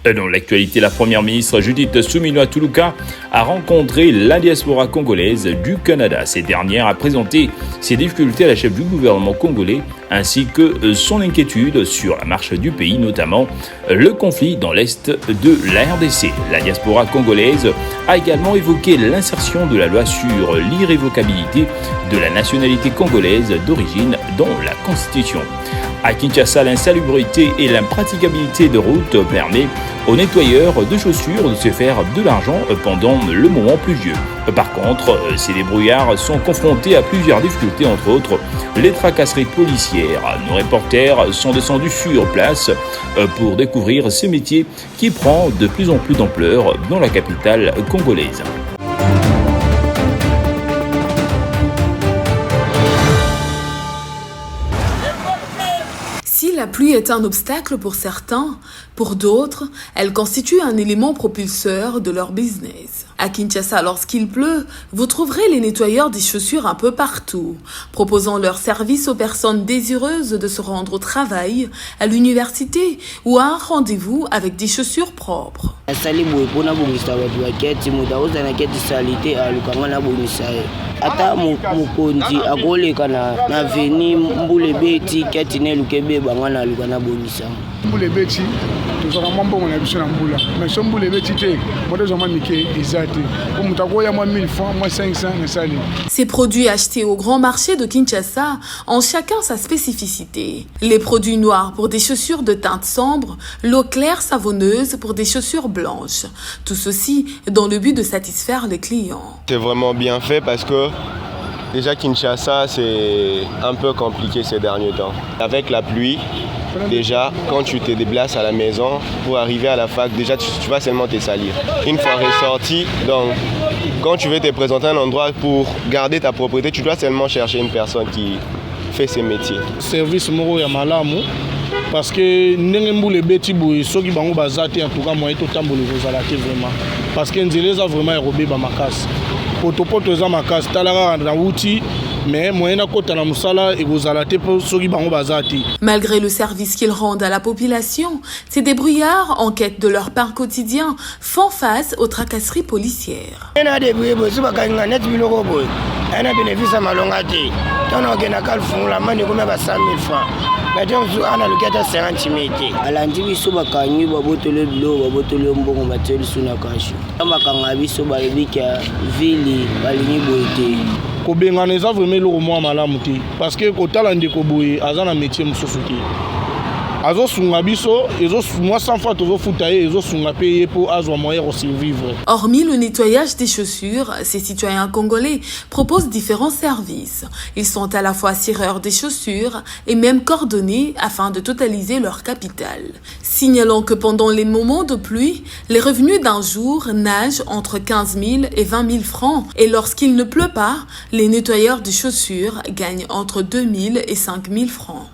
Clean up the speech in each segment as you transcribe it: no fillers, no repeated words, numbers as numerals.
Dans l'actualité, la première ministre Judith Suminwa-Tuluka a rencontré la diaspora congolaise du Canada. Cette dernière a présenté ses difficultés à la chef du gouvernement congolais ainsi que son inquiétude sur la marche du pays, notamment le conflit dans l'est de la RDC. La diaspora congolaise a également évoqué l'insertion de la loi sur l'irrévocabilité de la nationalité congolaise d'origine dans la Constitution. À Kinshasa, l'insalubrité et l'impraticabilité de route permet aux nettoyeurs de chaussures de se faire de l'argent pendant le moment pluvieux. Par contre, ces débrouillards sont confrontés à plusieurs difficultés, entre autres les tracasseries policières. Nos reporters sont descendus sur place pour découvrir ce métier qui prend de plus en plus d'ampleur dans la capitale congolaise. Si la pluie est un obstacle pour certains, pour d'autres, elle constitue un élément propulseur de leur business. À Kinshasa, lorsqu'il pleut, vous trouverez les nettoyeurs des chaussures un peu partout, proposant leur service aux personnes désireuses de se rendre au travail, à l'université ou à un rendez-vous avec des chaussures propres. Ata mukonzi akoleka na veni mbule beti ketine lukebe bangana lukana bonisa mbule beti tozaka mbongo na biso na mbula mais so mbule beti te moto zoma mike ezate ko mutakoya moi 1000 francs moi 500 na sali. Ces produits achetés au grand marché de Kinshasa ont chacun sa spécificité. Les produits noirs pour des chaussures de teinte sombre, l'eau claire savonneuse pour des chaussures blanches. Tout ceci dans le but de satisfaire les clients. C'est vraiment bien fait parce que déjà Kinshasa c'est un peu compliqué ces derniers temps. Avec la pluie, déjà quand tu te déplaces à la maison pour arriver à la fac, déjà tu vas seulement te salir. Une fois ressorti, donc quand tu veux te présenter à un endroit pour garder ta propriété, tu dois seulement chercher une personne qui fait ces métiers. Service moro ya malamu parce que ndenge mbule beti boy soki bango bazate en tout cas moi to tambolo kozala te vraiment parce que nzeleza vraiment erobé ba makasi. Poto eza makasi talaka na wuti mais moyena kota na musala ekozala te po soki bango bazate. Malgré le service qu'ils rendent à la population, ces débrouillards en quête de leur pain quotidien font face aux tracasseries policières. Ena débrouillé bosi bakanga net biloko boy. Ena bénéfice à malonga te. Tona okena kalfungula mani koma ba 100,000 francs. Badon zu ana luketa 50 mètres. Alandi biso bakanyi babotole bilo babotole mbongo bateli suna kashi. Amakanga biso ba ebika vili balingi boyete. Kobengana eza vraiment eloko mwa malamu te parce que kotala ndeko boye aza na métier mosusu te. Azosunga biso moi 100 fois tozofuta ye ezosunga pe ye po azwa moyen de survivre. Hormis le nettoyage des chaussures, ces citoyens congolais proposent différents services. Ils sont à la fois cireurs des chaussures et même cordonniers afin de totaliser leur capital. Signalons que pendant les moments de pluie, les revenus d'un jour nagent entre 15 000 et 20 000 francs. Et lorsqu'il ne pleut pas, les nettoyeurs de chaussures gagnent entre 2 000 et 5 000 francs.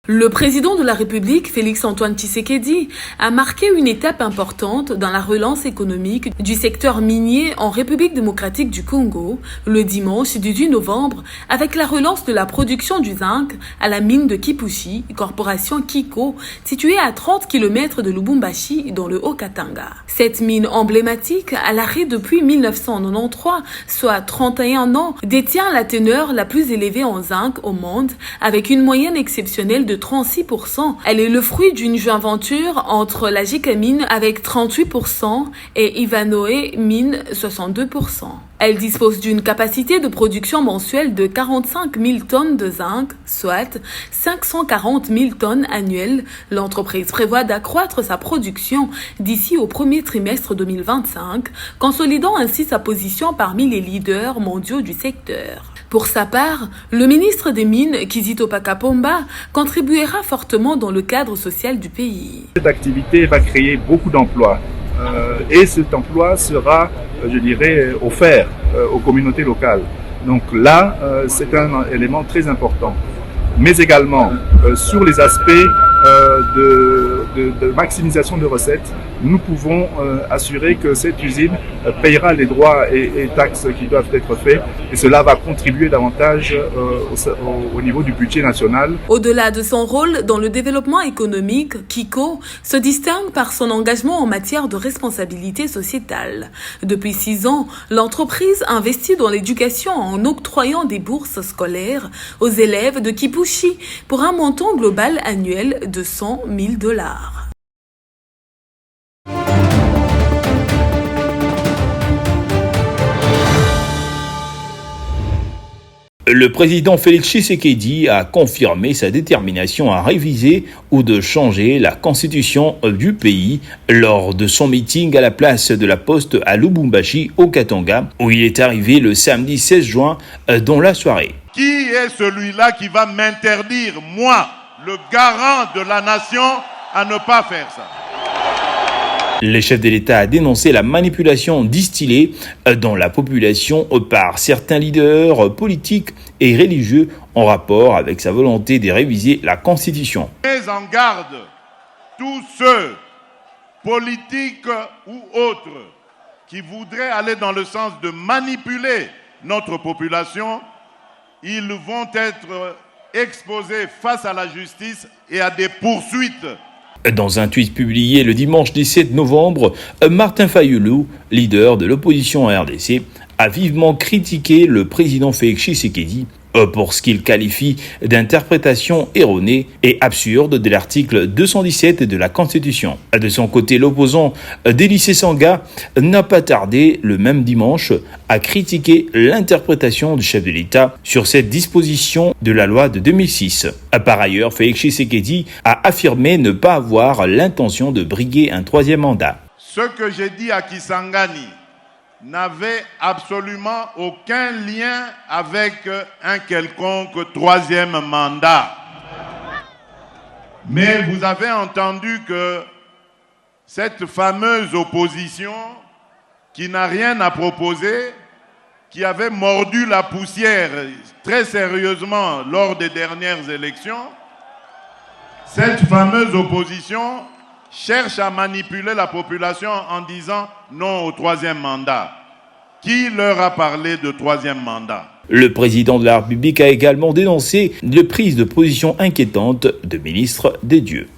Le président de la République, Félix-Antoine Tshisekedi, a marqué une étape importante dans la relance économique du secteur minier en République démocratique du Congo le dimanche 18 novembre avec la relance de la production du zinc à la mine de Kipushi, corporation Kiko, située à 30 km de Lubumbashi dans le Haut-Katanga. Cette mine emblématique, à l'arrêt depuis 1993, soit 31 ans, détient la teneur la plus élevée en zinc au monde avec une moyenne exceptionnelle de 36%. Elle est le fruit d'une joint venture entre la Gécamine avec 38% et Ivanhoe Mine 62%. Elle dispose d'une capacité de production mensuelle de 45 000 tonnes de zinc, soit 540 000 tonnes annuelles. L'entreprise prévoit d'accroître sa production d'ici au premier trimestre 2025, consolidant ainsi sa position parmi les leaders mondiaux du secteur. Pour sa part, le ministre des Mines, Kizito Pakapomba, contribuera fortement dans le cadre social du pays. Cette activité va créer beaucoup d'emplois et cet emploi sera, je dirais, offert aux communautés locales. Donc là, c'est un élément très important. Mais également sur les aspects de de maximisation de recettes, nous pouvons assurer que cette usine payera les droits et taxes qui doivent être faits et cela va contribuer davantage au niveau du budget national. Au-delà de son rôle dans le développement économique, Kiko se distingue par son engagement en matière de responsabilité sociétale. Depuis 6 ans, l'entreprise investit dans l'éducation en octroyant des bourses scolaires aux élèves de Kipushi pour un montant global annuel de $100 000. Le président Félix Tshisekedi a confirmé sa détermination à réviser ou de changer la constitution du pays lors de son meeting à la place de la Poste à Lubumbashi, au Katanga, où il est arrivé le samedi 16 juin dans la soirée. Qui est celui-là qui va m'interdire, moi, le garant de la nation, à ne pas faire ça? Le chef de l'État a dénoncé la manipulation distillée dans la population par certains leaders politiques et religieux en rapport avec sa volonté de réviser la Constitution. Mais en garde tous ceux, politiques ou autres, qui voudraient aller dans le sens de manipuler notre population, ils vont être exposés face à la justice et à des poursuites. Dans un tweet publié le dimanche 17 novembre, Martin Fayulu, leader de l'opposition à RDC, a vivement critiqué le président Félix Tshisekedi pour ce qu'il qualifie d'interprétation erronée et absurde de l'article 217 de la Constitution. De son côté, l'opposant Délicé Sanga n'a pas tardé le même dimanche à critiquer l'interprétation du chef de l'État sur cette disposition de la loi de 2006. Par ailleurs, Félix Tshisekedi a affirmé ne pas avoir l'intention de briguer un 3e mandat. Ce que j'ai dit à Kisangani n'avait absolument aucun lien avec un quelconque 3e mandat. Mais vous avez entendu que cette fameuse opposition qui n'a rien à proposer, qui avait mordu la poussière très sérieusement lors des dernières élections, cette fameuse opposition cherche à manipuler la population en disant non au 3e mandat. Qui leur a parlé de 3e mandat? Le président de la République a également dénoncé les prises de position inquiétantes de ministres des dieux.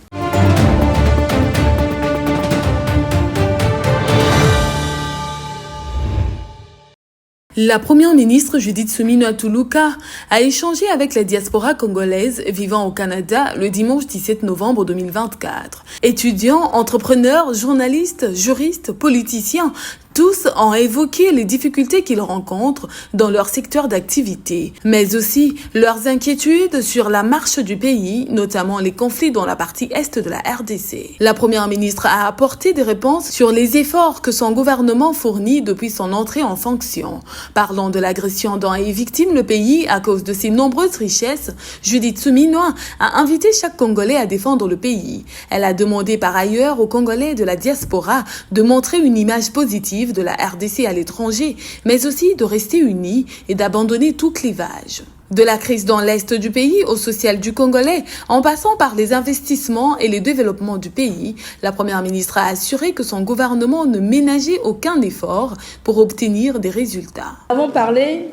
La première ministre Judith Suminwa Tuluka a échangé avec la diaspora congolaise vivant au Canada le dimanche 17 novembre 2024. Étudiants, entrepreneurs, journalistes, juristes, politiciens, tous ont évoqué les difficultés qu'ils rencontrent dans leur secteur d'activité, mais aussi leurs inquiétudes sur la marche du pays, notamment les conflits dans la partie est de la RDC. La première ministre a apporté des réponses sur les efforts que son gouvernement fournit depuis son entrée en fonction. Parlant de l'agression dont est victime le pays à cause de ses nombreuses richesses, Judith Suminwa a invité chaque Congolais à défendre le pays. Elle a demandé par ailleurs aux Congolais de la diaspora de montrer une image positive de la RDC à l'étranger, mais aussi de rester unis et d'abandonner tout clivage. De la crise dans l'est du pays au social du Congolais, en passant par les investissements et le développement du pays, la première ministre a assuré que son gouvernement ne ménageait aucun effort pour obtenir des résultats. Nous avons parlé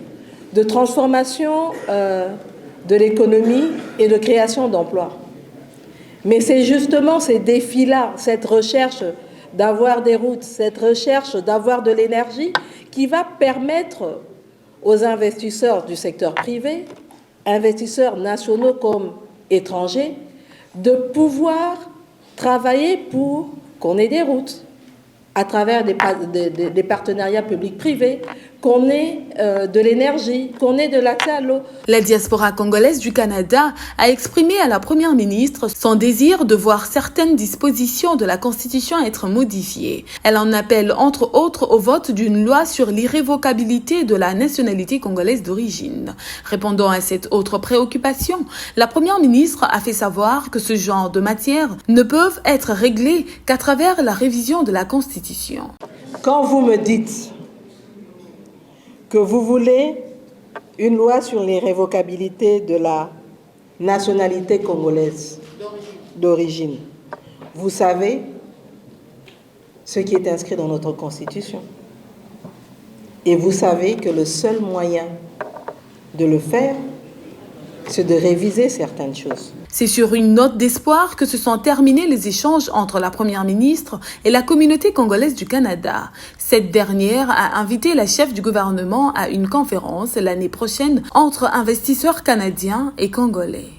de transformation de l'économie et de création d'emplois. Mais c'est justement ces défis-là, cette recherche d'avoir des routes, cette recherche d'avoir de l'énergie qui va permettre aux investisseurs du secteur privé, investisseurs nationaux comme étrangers, de pouvoir travailler pour qu'on ait des routes à travers des partenariats publics-privés, qu'on ait de l'énergie, qu'on ait de l'accès à l'eau. La diaspora congolaise du Canada a exprimé à la première ministre son désir de voir certaines dispositions de la Constitution être modifiées. Elle en appelle entre autres au vote d'une loi sur l'irrévocabilité de la nationalité congolaise d'origine. Répondant à cette autre préoccupation, la première ministre a fait savoir que ce genre de matières ne peuvent être réglées qu'à travers la révision de la Constitution. Quand vous me dites que vous voulez une loi sur l'irrévocabilité de la nationalité congolaise d'origine, Vous savez ce qui est inscrit dans notre Constitution. Et vous savez que le seul moyen de le faire, c'est de réviser certaines choses. C'est sur une note d'espoir que se sont terminés les échanges entre la Première ministre et la communauté congolaise du Canada. Cette dernière a invité la chef du gouvernement à une conférence l'année prochaine entre investisseurs canadiens et congolais.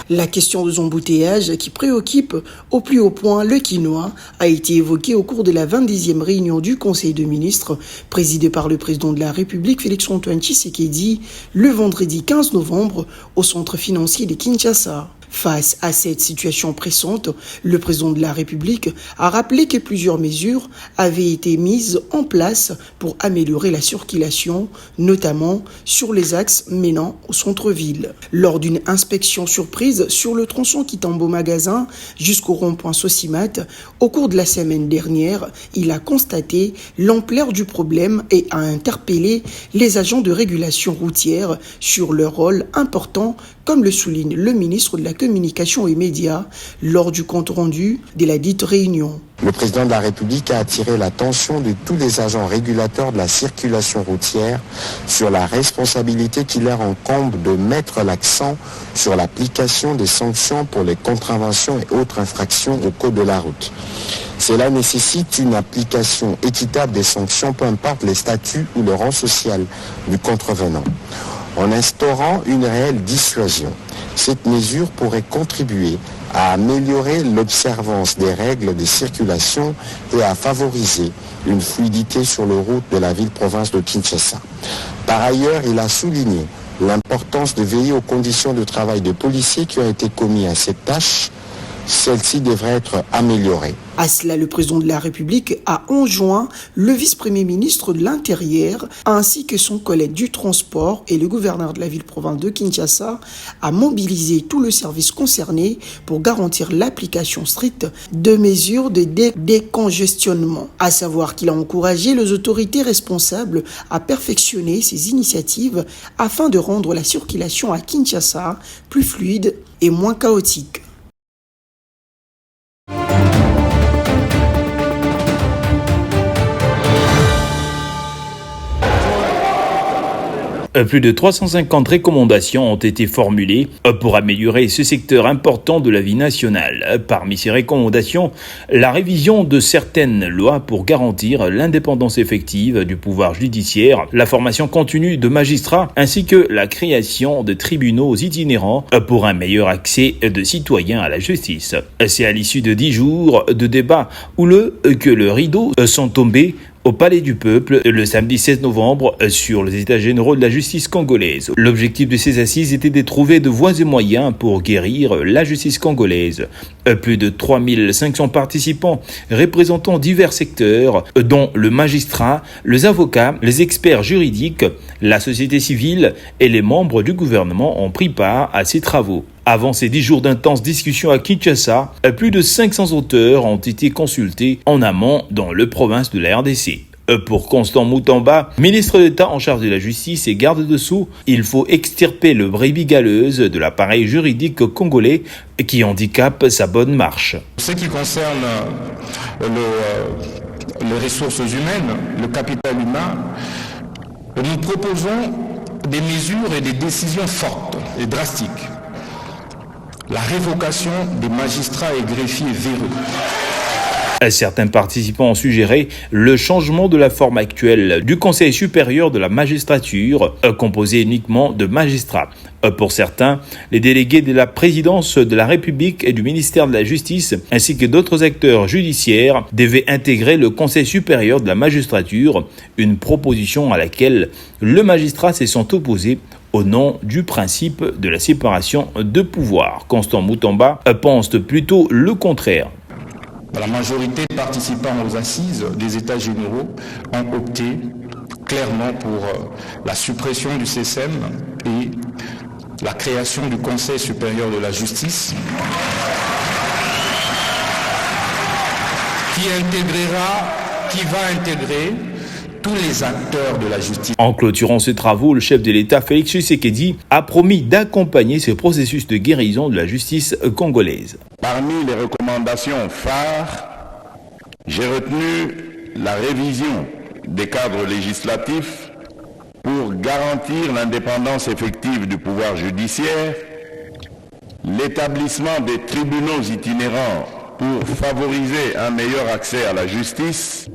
La question des embouteillages qui préoccupe au plus haut point le Quinois a été évoquée au cours de la 20e réunion du Conseil de ministres présidée par le président de la République Félix Antoine Tshisekedi le vendredi 15 novembre au centre financier de Kinshasa. Face à cette situation pressante, le président de la République a rappelé que plusieurs mesures avaient été mises en place pour améliorer la circulation, notamment sur les axes menant au centre-ville. Lors d'une inspection surprise sur le tronçon quittant Beau-Magasin jusqu'au rond-point Sosimat, au cours de la semaine dernière, il a constaté l'ampleur du problème et a interpellé les agents de régulation routière sur leur rôle important, comme le souligne le ministre de la Communication et Médias lors du compte rendu de la dite réunion. Le président de la République a attiré l'attention de tous les agents régulateurs de la circulation routière sur la responsabilité qui leur incombe de mettre l'accent sur l'application des sanctions pour les contraventions et autres infractions au code de la route. Cela nécessite une application équitable des sanctions, peu importe les statuts ou le rang social du contrevenant, en instaurant une réelle dissuasion. Cette mesure pourrait contribuer à améliorer l'observance des règles de circulation et à favoriser une fluidité sur les routes de la ville-province de Kinshasa. Par ailleurs, il a souligné l'importance de veiller aux conditions de travail des policiers qui ont été commis à cette tâche. Celle-ci devrait être améliorée. À cela, le président de la République a enjoint le vice-premier ministre de l'Intérieur ainsi que son collègue du transport et le gouverneur de la ville-province de Kinshasa à mobiliser tout le service concerné pour garantir l'application stricte de mesures de décongestionnement. À savoir qu'il a encouragé les autorités responsables à perfectionner ces initiatives afin de rendre la circulation à Kinshasa plus fluide et moins chaotique. Plus de 350 recommandations ont été formulées pour améliorer ce secteur important de la vie nationale. Parmi ces recommandations, la révision de certaines lois pour garantir l'indépendance effective du pouvoir judiciaire, la formation continue de magistrats ainsi que la création de tribunaux itinérants pour un meilleur accès de citoyens à la justice. C'est à l'issue de 10 jours de débats que le rideau sont tombés au Palais du Peuple le samedi 16 novembre sur les états généraux de la justice congolaise. L'objectif de ces assises était de trouver de voies et moyens pour guérir la justice congolaise. Plus de 3500 participants représentant divers secteurs, dont le magistrat, les avocats, les experts juridiques, la société civile et les membres du gouvernement ont pris part à ces travaux. Avant ces 10 jours d'intenses discussions à Kinshasa, plus de 500 auteurs ont été consultés en amont dans le province de la RDC. Pour Constant Moutamba, ministre d'État en charge de la justice et garde de Sceaux, il faut extirper le brebis galeuse de l'appareil juridique congolais qui handicape sa bonne marche. Ce qui concerne les ressources humaines, le capital humain, nous proposons des mesures et des décisions fortes et drastiques. La révocation des magistrats et greffiers véreux. Certains participants ont suggéré le changement de la forme actuelle du Conseil supérieur de la magistrature, composé uniquement de magistrats. Pour certains, les délégués de la présidence de la République et du ministère de la Justice, ainsi que d'autres acteurs judiciaires, devaient intégrer le Conseil supérieur de la magistrature, une proposition à laquelle le magistrat s'est opposé au nom du principe de la séparation de pouvoir. Constant Moutamba pense plutôt le contraire. La majorité des participants aux assises des États généraux ont opté clairement pour la suppression du CSM et la création du Conseil supérieur de la justice qui va intégrer tous les acteurs de la justice. En clôturant ces travaux, le chef de l'État, Félix Tshisekedi, a promis d'accompagner ce processus de guérison de la justice congolaise. Parmi les recommandations phares, j'ai retenu la révision des cadres législatifs pour garantir l'indépendance effective du pouvoir judiciaire, l'établissement des tribunaux itinérants pour favoriser un meilleur accès à la justice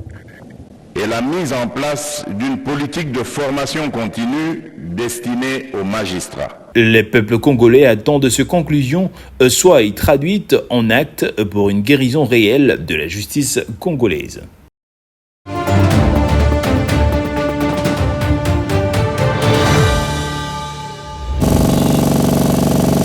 et la mise en place d'une politique de formation continue destinée aux magistrats. Les peuples congolais attendent que ces conclusions soient traduites en actes pour une guérison réelle de la justice congolaise.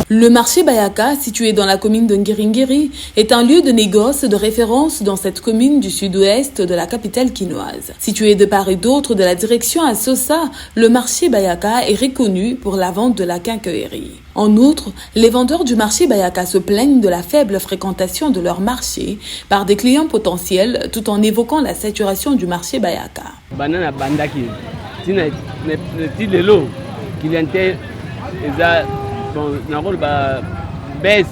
Le marché Bayaka, situé dans la commune de Ngiringiri, est un lieu de négoce de référence dans cette commune du sud-ouest de la capitale quinoise. Situé de part et d'autre de la direction à Sosa, le marché Bayaka est reconnu pour la vente de la quincaillerie. En outre, les vendeurs du marché Bayaka se plaignent de la faible fréquentation de leur marché par des clients potentiels tout en évoquant la saturation du marché Bayaka. Banana bandaki, lelo, clientèle, bon, baisse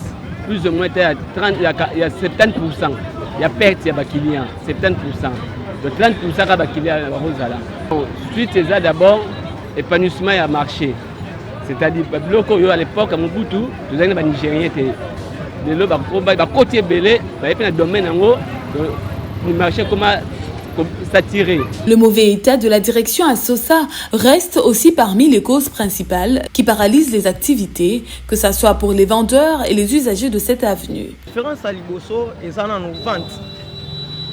plus ou moins à 30, il y a 70%. Il y a perte, il y a clients, 70%. Le 30% il y a clients. Ensuite, c'est ça d'abord, épanouissement et marché. C'est-à-dire, à l'époque, à Mobutu, nous avons des Nigériens qui étaient côté belé, dans le domaine, le marché comment s'attirer. Le mauvais état de la direction à Sosa reste aussi parmi les causes principales qui paralysent les activités, que ce soit pour les vendeurs et les usagers de cette avenue. La différence à Liboso est dans nos ventes.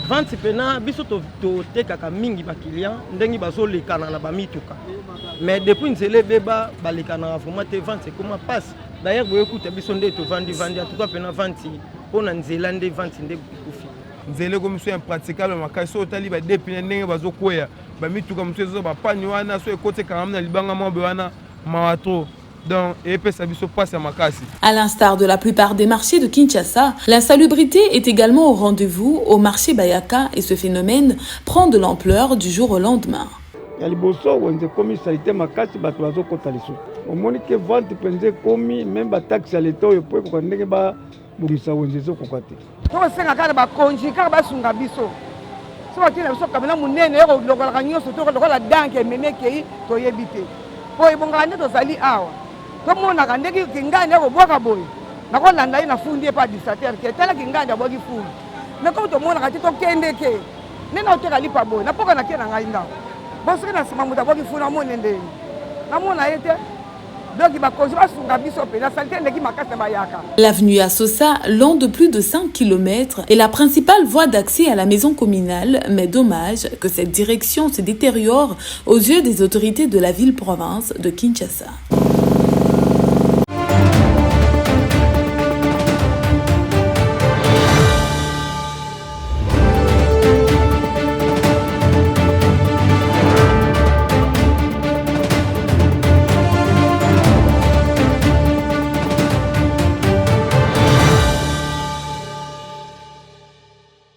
Vente pena biso to tekaka mingi ba client ndengi bazo lekana na ba mituka. Mais depuis nzele beba ba lekana vraiment te vente c'est comment passe. D'ailleurs vous écoutez biso ndé to vendre en tout cas pena vente pona nzela ndé vente ndé kufi. Nzele comme c'est impraticable makasi otali ba dépine ndenge bazo koya ba mituka msezo ba pani wana so ekote kanamna libanga mo be wana mawato. À l'instar de la plupart des marchés de Kinshasa, l'insalubrité est également au rendez-vous au marché Bayaka et ce phénomène prend de l'ampleur du jour au lendemain. Comme on a rendu Kingane au Bokaboy, n'a pas l'année na fondé par dictateur qui est tel Kingane à Bogi Foul. Mais comme tout le monde a dit au Kendeke, n'est pas au Lipaboy, n'a pas qu'à la Naïna. Bon, c'est que Mamoud à Bogi Foul à mon endé. N'a mon a été. L'avenue à Sosa, long de plus de 5 km, est la principale voie d'accès à la maison communale, mais dommage que cette direction se détériore aux yeux des autorités de la ville-province de Kinshasa.